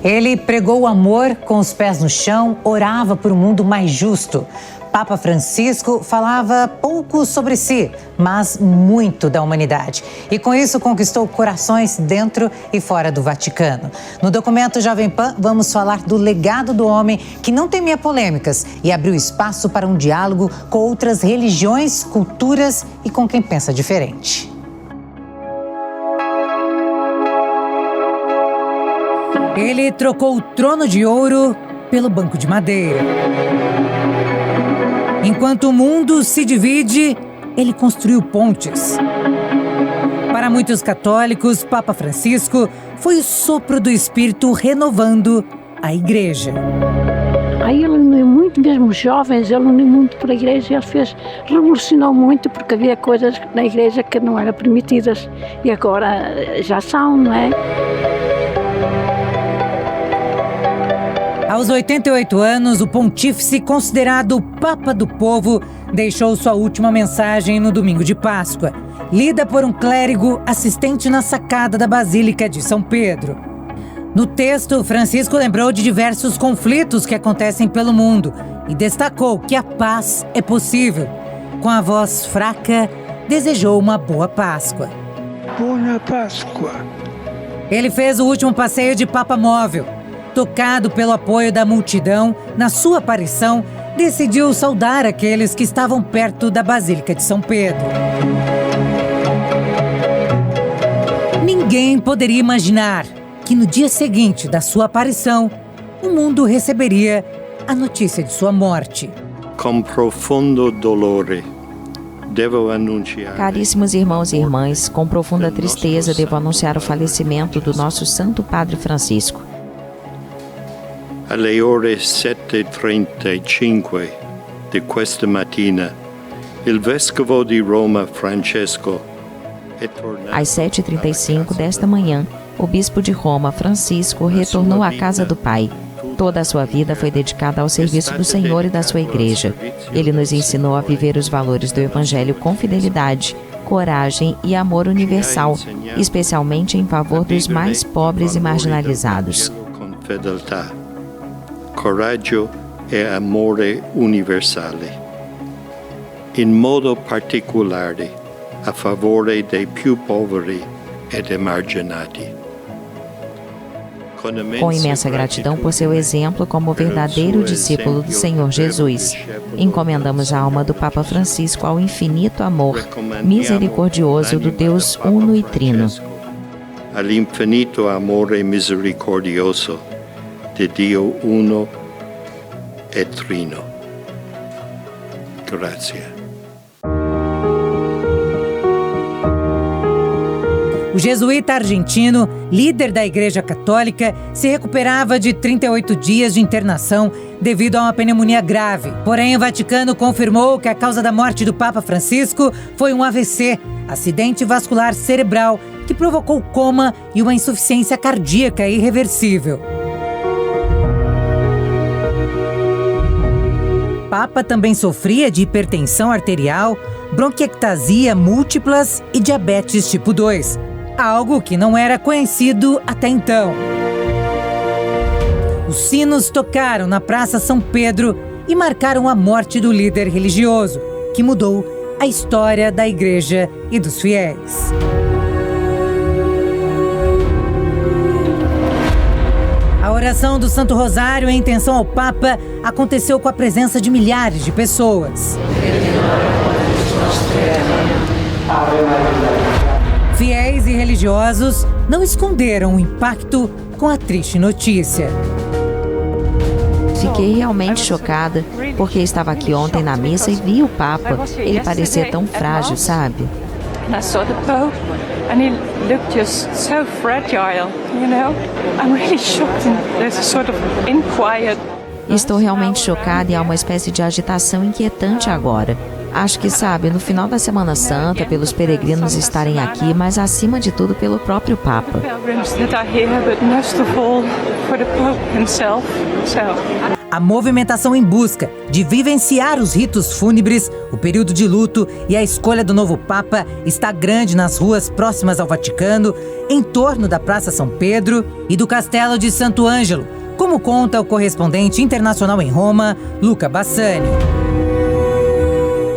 Ele pregou o amor com os pés no chão, orava por um mundo mais justo. Papa Francisco falava pouco sobre si, mas muito da humanidade. E com isso conquistou corações dentro e fora do Vaticano. No documento Jovem Pan, vamos falar do legado do homem que não temia polêmicas e abriu espaço para um diálogo com outras religiões, culturas e com quem pensa diferente. Ele trocou o trono de ouro pelo banco de madeira. Enquanto o mundo se divide, ele construiu pontes. Para muitos católicos, Papa Francisco foi o sopro do Espírito renovando a igreja. Aí ele uniu muito, mesmo jovens, ele uniu muito para a igreja, ele revolucionou muito, porque havia coisas na igreja que não eram permitidas e agora já são, não é? Aos 88 anos, o pontífice, considerado o Papa do Povo, deixou sua última mensagem no domingo de Páscoa, lida por um clérigo assistente na sacada da Basílica de São Pedro. No texto, Francisco lembrou de diversos conflitos que acontecem pelo mundo e destacou que a paz é possível. Com a voz fraca, desejou uma boa Páscoa. Boa Páscoa. Ele fez o último passeio de Papa móvel. Tocado pelo apoio da multidão, na sua aparição, decidiu saudar aqueles que estavam perto da Basílica de São Pedro. Ninguém poderia imaginar que no dia seguinte da sua aparição, o mundo receberia a notícia de sua morte. Com profundo dolore, devo anunciar. Caríssimos irmãos e irmãs, com profunda tristeza devo anunciar o falecimento do nosso Santo Padre Francisco. Alle ore 7:35 di questa mattina, il vescovo di Roma, Francesco, è tornato. Às 7h35 desta manhã, o bispo de Roma, Francisco, retornou à casa do Pai. Toda a sua vida foi dedicada ao serviço do Senhor e da sua igreja. Ele nos ensinou a viver os valores do Evangelho com fidelidade, coragem e amor universal, especialmente em favor dos mais pobres e marginalizados. Coraggio e amore universale, in modo particolare a favore dei più poveri ed emarginati. Com imensa gratidão por seu exemplo como verdadeiro discípulo do Senhor Jesus, encomendamos a alma do Papa Francisco ao infinito amor misericordioso do Deus Uno e Trino. All'infinito amore misericordioso de Dio Uno e Trino. Grazie. O jesuíta argentino, líder da Igreja Católica, se recuperava de 38 dias de internação devido a uma pneumonia grave. Porém, o Vaticano confirmou que a causa da morte do Papa Francisco foi um AVC, acidente vascular cerebral, que provocou coma e uma insuficiência cardíaca irreversível. O Papa também sofria de hipertensão arterial, bronquiectasia múltiplas e diabetes tipo 2, algo que não era conhecido até então. Os sinos tocaram na Praça São Pedro e marcaram a morte do líder religioso, que mudou a história da igreja e dos fiéis. A oração do Santo Rosário em intenção ao Papa aconteceu com a presença de milhares de pessoas. Fiéis e religiosos não esconderam o impacto com a triste notícia. Fiquei realmente chocada, porque estava aqui ontem na missa e vi o Papa. Ele parecia tão frágil, sabe? I saw the Pope and he looked just so fragile, you know. I'm really shocked and there's a sort of inquiet. Estou realmente chocada e há uma espécie de agitação inquietante agora. Acho que, sabe, no final da Semana Santa, pelos peregrinos estarem aqui, mas acima de tudo pelo próprio Papa. A movimentação em busca de vivenciar os ritos fúnebres, o período de luto e a escolha do novo Papa está grande nas ruas próximas ao Vaticano, em torno da Praça São Pedro e do Castelo de Santo Ângelo, como conta o correspondente internacional em Roma, Luca Bassani.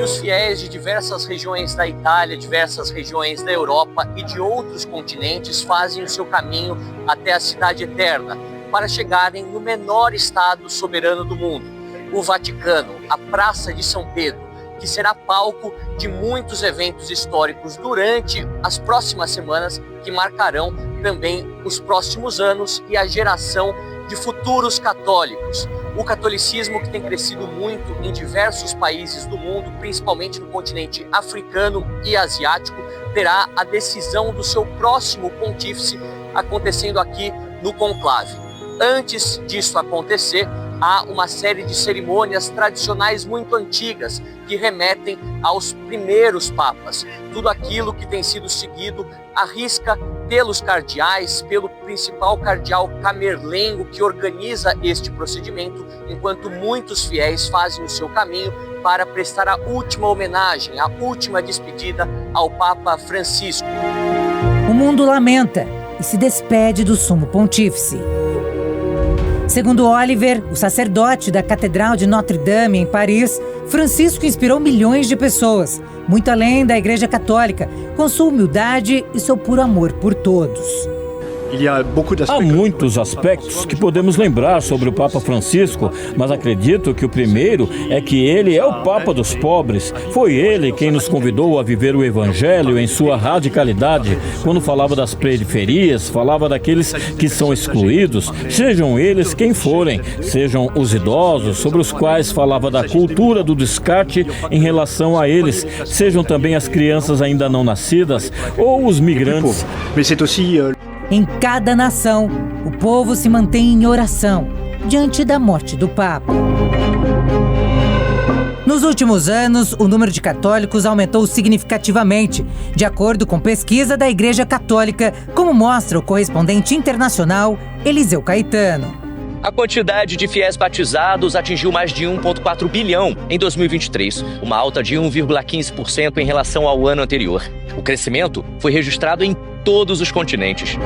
Os fiéis de diversas regiões da Itália, diversas regiões da Europa e de outros continentes fazem o seu caminho até a Cidade Eterna, para chegarem no menor estado soberano do mundo, o Vaticano, a Praça de São Pedro, que será palco de muitos eventos históricos durante as próximas semanas, que marcarão também os próximos anos e a geração de futuros católicos. O catolicismo, que tem crescido muito em diversos países do mundo, principalmente no continente africano e asiático, terá a decisão do seu próximo pontífice acontecendo aqui no conclave. Antes disso acontecer, há uma série de cerimônias tradicionais muito antigas que remetem aos primeiros papas. Tudo aquilo que tem sido seguido à risca pelos cardeais, pelo principal cardeal camerlengo que organiza este procedimento, enquanto muitos fiéis fazem o seu caminho para prestar a última homenagem, a última despedida ao Papa Francisco. O mundo lamenta e se despede do Sumo Pontífice. Segundo Oliver, o sacerdote da Catedral de Notre-Dame, em Paris, Francisco inspirou milhões de pessoas, muito além da Igreja Católica, com sua humildade e seu puro amor por todos. Há muitos aspectos que podemos lembrar sobre o Papa Francisco, mas acredito que o primeiro é que ele é o Papa dos pobres. Foi ele quem nos convidou a viver o Evangelho em sua radicalidade, quando falava das periferias, falava daqueles que são excluídos, sejam eles quem forem, sejam os idosos, sobre os quais falava da cultura do descarte em relação a eles, sejam também as crianças ainda não nascidas ou os migrantes. Em cada nação, o povo se mantém em oração diante da morte do Papa. Nos últimos anos, o número de católicos aumentou significativamente, de acordo com pesquisa da Igreja Católica, como mostra o correspondente internacional Eliseu Caetano. A quantidade de fiéis batizados atingiu mais de 1,4 bilhão em 2023, uma alta de 1,15% em relação ao ano anterior. O crescimento foi registrado em todos os continentes.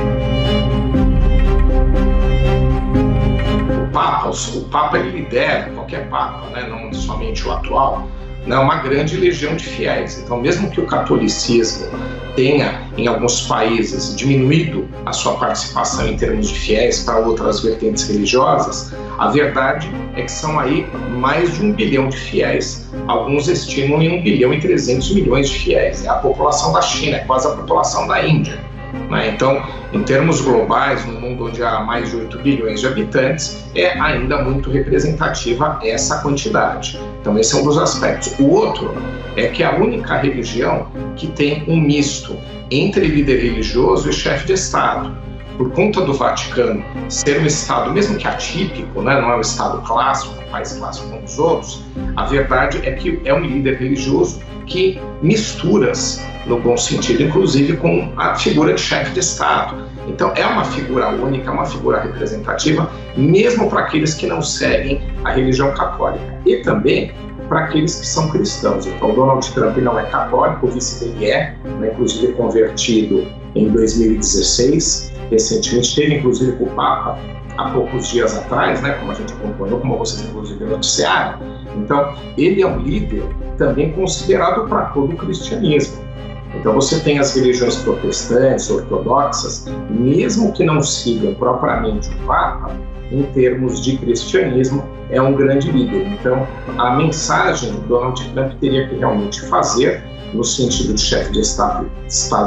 O Papa ele lidera, qualquer Papa, né? Não somente o atual, né? Uma grande legião de fiéis. Então, mesmo que o catolicismo tenha, em alguns países, diminuído a sua participação em termos de fiéis para outras vertentes religiosas, a verdade é que são aí mais de 1 bilhão de fiéis. Alguns estimam em 1 bilhão e 300 milhões de fiéis. É a população da China, é quase a população da Índia. Né? Então, em termos globais, no mundo onde há mais de 8 bilhões de habitantes, é ainda muito representativa essa quantidade. Então, esse é um dos aspectos. O outro é que é a única religião que tem um misto entre líder religioso e chefe de Estado. Por conta do Vaticano ser um Estado, mesmo que atípico, né, não é um Estado clássico, um país clássico como os outros, a verdade é que é um líder religioso que mistura-se, no bom sentido, inclusive com a figura de chefe de Estado. Então é uma figura única, uma figura representativa, mesmo para aqueles que não seguem a religião católica e também para aqueles que são cristãos. Então Donald Trump não é católico, o vice dele é, né, inclusive convertido em 2016, recentemente teve inclusive com o Papa há poucos dias atrás, né, como a gente acompanhou, como vocês inclusive noticiaram. Então ele é um líder também considerado para todo o cristianismo. Então você tem as religiões protestantes, ortodoxas, mesmo que não sigam propriamente o Papa, em termos de cristianismo, é um grande líder. Então a mensagem do Donald Trump teria que realmente fazer, no sentido de chefe de Estado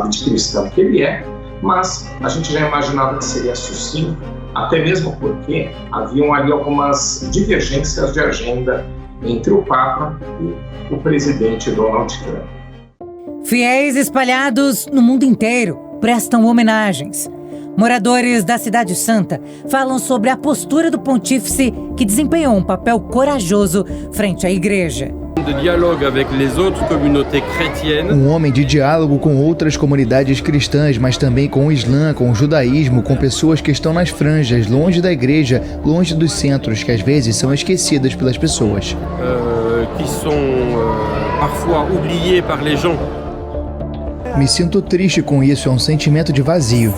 de cristão que ele é, mas a gente já imaginava que seria sucinto, até mesmo porque haviam ali algumas divergências de agenda entre o Papa e o presidente Donald Trump. Fiéis espalhados no mundo inteiro prestam homenagens. Moradores da Cidade Santa falam sobre a postura do pontífice que desempenhou um papel corajoso frente à igreja. Um homem de diálogo com outras comunidades cristãs, mas também com o Islã, com o judaísmo, com pessoas que estão nas franjas, longe da igreja, longe dos centros, que às vezes são esquecidas pelas pessoas. Me sinto triste com isso, é um sentimento de vazio.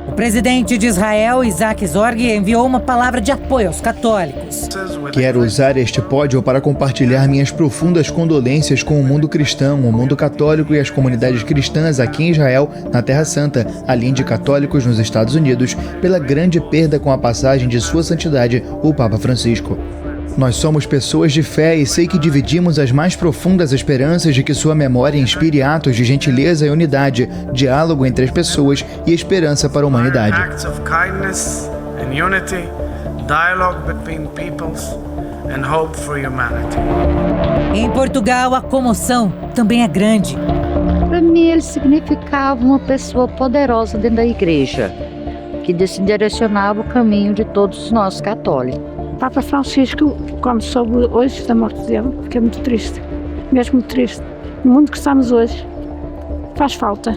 O presidente de Israel, Isaac Herzog, enviou uma palavra de apoio aos católicos. Quero usar este pódio para compartilhar minhas profundas condolências com o mundo cristão, o mundo católico e as comunidades cristãs aqui em Israel, na Terra Santa, além de católicos nos Estados Unidos, pela grande perda com a passagem de Sua Santidade, o Papa Francisco. Nós somos pessoas de fé e sei que dividimos as mais profundas esperanças de que sua memória inspire atos de gentileza e unidade, diálogo entre as pessoas e esperança para a humanidade. Em Portugal, a comoção também é grande. Para mim, ele significava uma pessoa poderosa dentro da igreja, que direcionava o caminho de todos nós católicos. Papa Francisco, quando soube hoje da morte dele, fiquei muito triste, mesmo muito triste. No mundo que estamos hoje, faz falta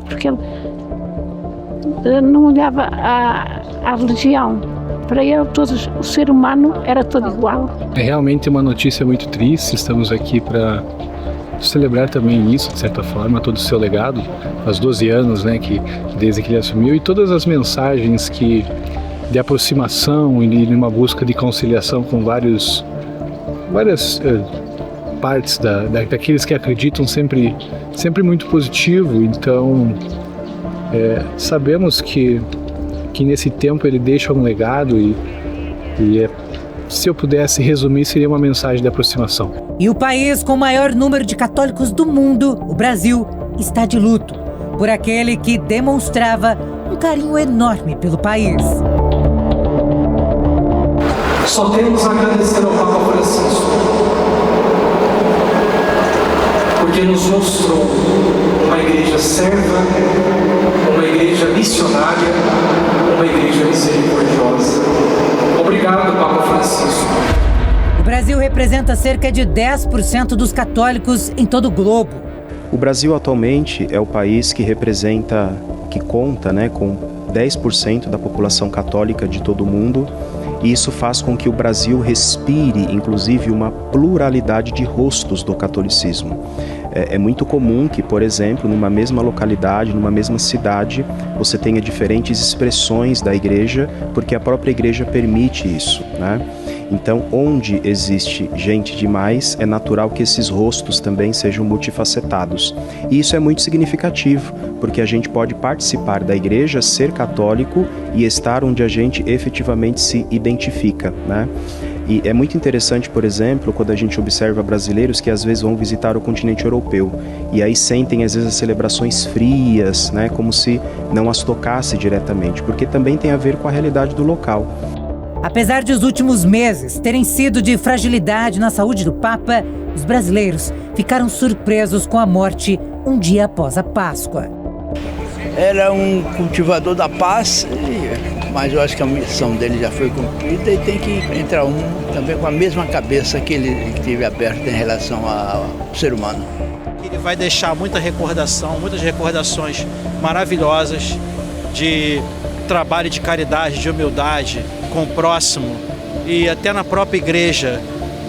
porque ele não olhava à religião. Para ele, o ser humano era todo igual. É realmente uma notícia muito triste, estamos aqui para celebrar também isso, de certa forma, todo o seu legado, faz 12 anos, né, desde que ele assumiu, e todas as mensagens de aproximação e de uma busca de conciliação com várias partes daqueles que acreditam sempre muito positivo. Então, sabemos que nesse tempo ele deixa um legado e se eu pudesse resumir, seria uma mensagem de aproximação. E o país com o maior número de católicos do mundo, o Brasil, está de luto por aquele que demonstrava um carinho enorme pelo país. Só temos a agradecer ao Papa Francisco, porque nos mostrou uma igreja serva, uma igreja missionária, uma igreja misericordiosa. Obrigado, Papa Francisco. O Brasil representa cerca de 10% dos católicos em todo o globo. O Brasil atualmente é o país que conta, com 10% da população católica de todo o mundo. E isso faz com que o Brasil respire, inclusive, uma pluralidade de rostos do catolicismo. É muito comum que, por exemplo, numa mesma localidade, numa mesma cidade, você tenha diferentes expressões da igreja, porque a própria igreja permite isso, né? Então, onde existe gente demais, é natural que esses rostos também sejam multifacetados. E isso é muito significativo, porque a gente pode participar da igreja, ser católico e estar onde a gente efetivamente se identifica, né? E é muito interessante, por exemplo, quando a gente observa brasileiros que às vezes vão visitar o continente europeu e aí sentem às vezes as celebrações frias, né, como se não as tocasse diretamente, porque também tem a ver com a realidade do local. Apesar de os últimos meses terem sido de fragilidade na saúde do Papa, os brasileiros ficaram surpresos com a morte um dia após a Páscoa. Era um cultivador da paz, mas eu acho que a missão dele já foi cumprida e tem que entrar também com a mesma cabeça que ele teve aberta em relação ao ser humano. Ele vai deixar muitas recordações maravilhosas de trabalho de caridade, de humildade com o próximo e até na própria igreja,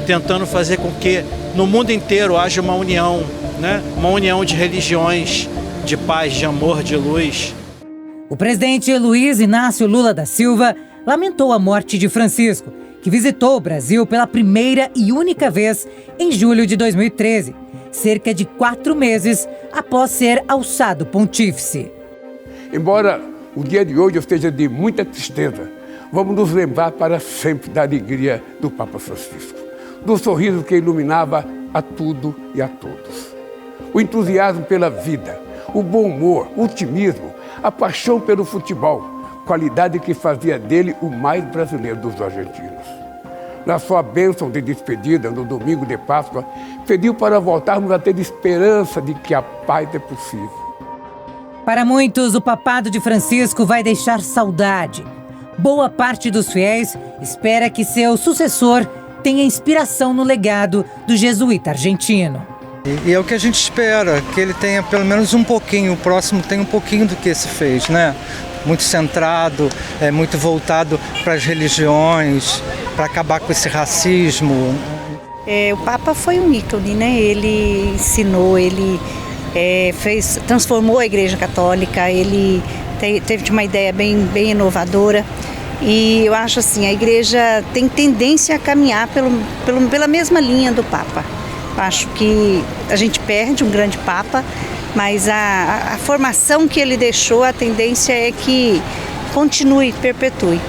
tentando fazer com que no mundo inteiro haja uma união, né? Uma união de religiões, de paz, de amor, de luz. O presidente Luiz Inácio Lula da Silva lamentou a morte de Francisco, que visitou o Brasil pela primeira e única vez em julho de 2013, cerca de 4 meses após ser alçado pontífice. Embora o dia de hoje esteja de muita tristeza, vamos nos lembrar para sempre da alegria do Papa Francisco, do sorriso que iluminava a tudo e a todos. O entusiasmo pela vida, o bom humor, o otimismo, a paixão pelo futebol, qualidade que fazia dele o mais brasileiro dos argentinos. Na sua bênção de despedida no domingo de Páscoa, pediu para voltarmos a ter esperança de que a paz é possível. Para muitos, o papado de Francisco vai deixar saudade. boa parte dos fiéis espera que seu sucessor tenha inspiração no legado do jesuíta argentino. E é o que a gente espera, que ele tenha pelo menos um pouquinho, o próximo tem um pouquinho do que esse fez, né? Muito centrado, muito voltado para as religiões, para acabar com esse racismo. O Papa foi um ícone, né? Ele ensinou, ele transformou a Igreja Católica, ele teve uma ideia bem inovadora. E eu acho assim, a Igreja tem tendência a caminhar pela mesma linha do Papa. Eu acho que a gente perde um grande Papa, mas a formação que ele deixou, a tendência é que continue, perpetue.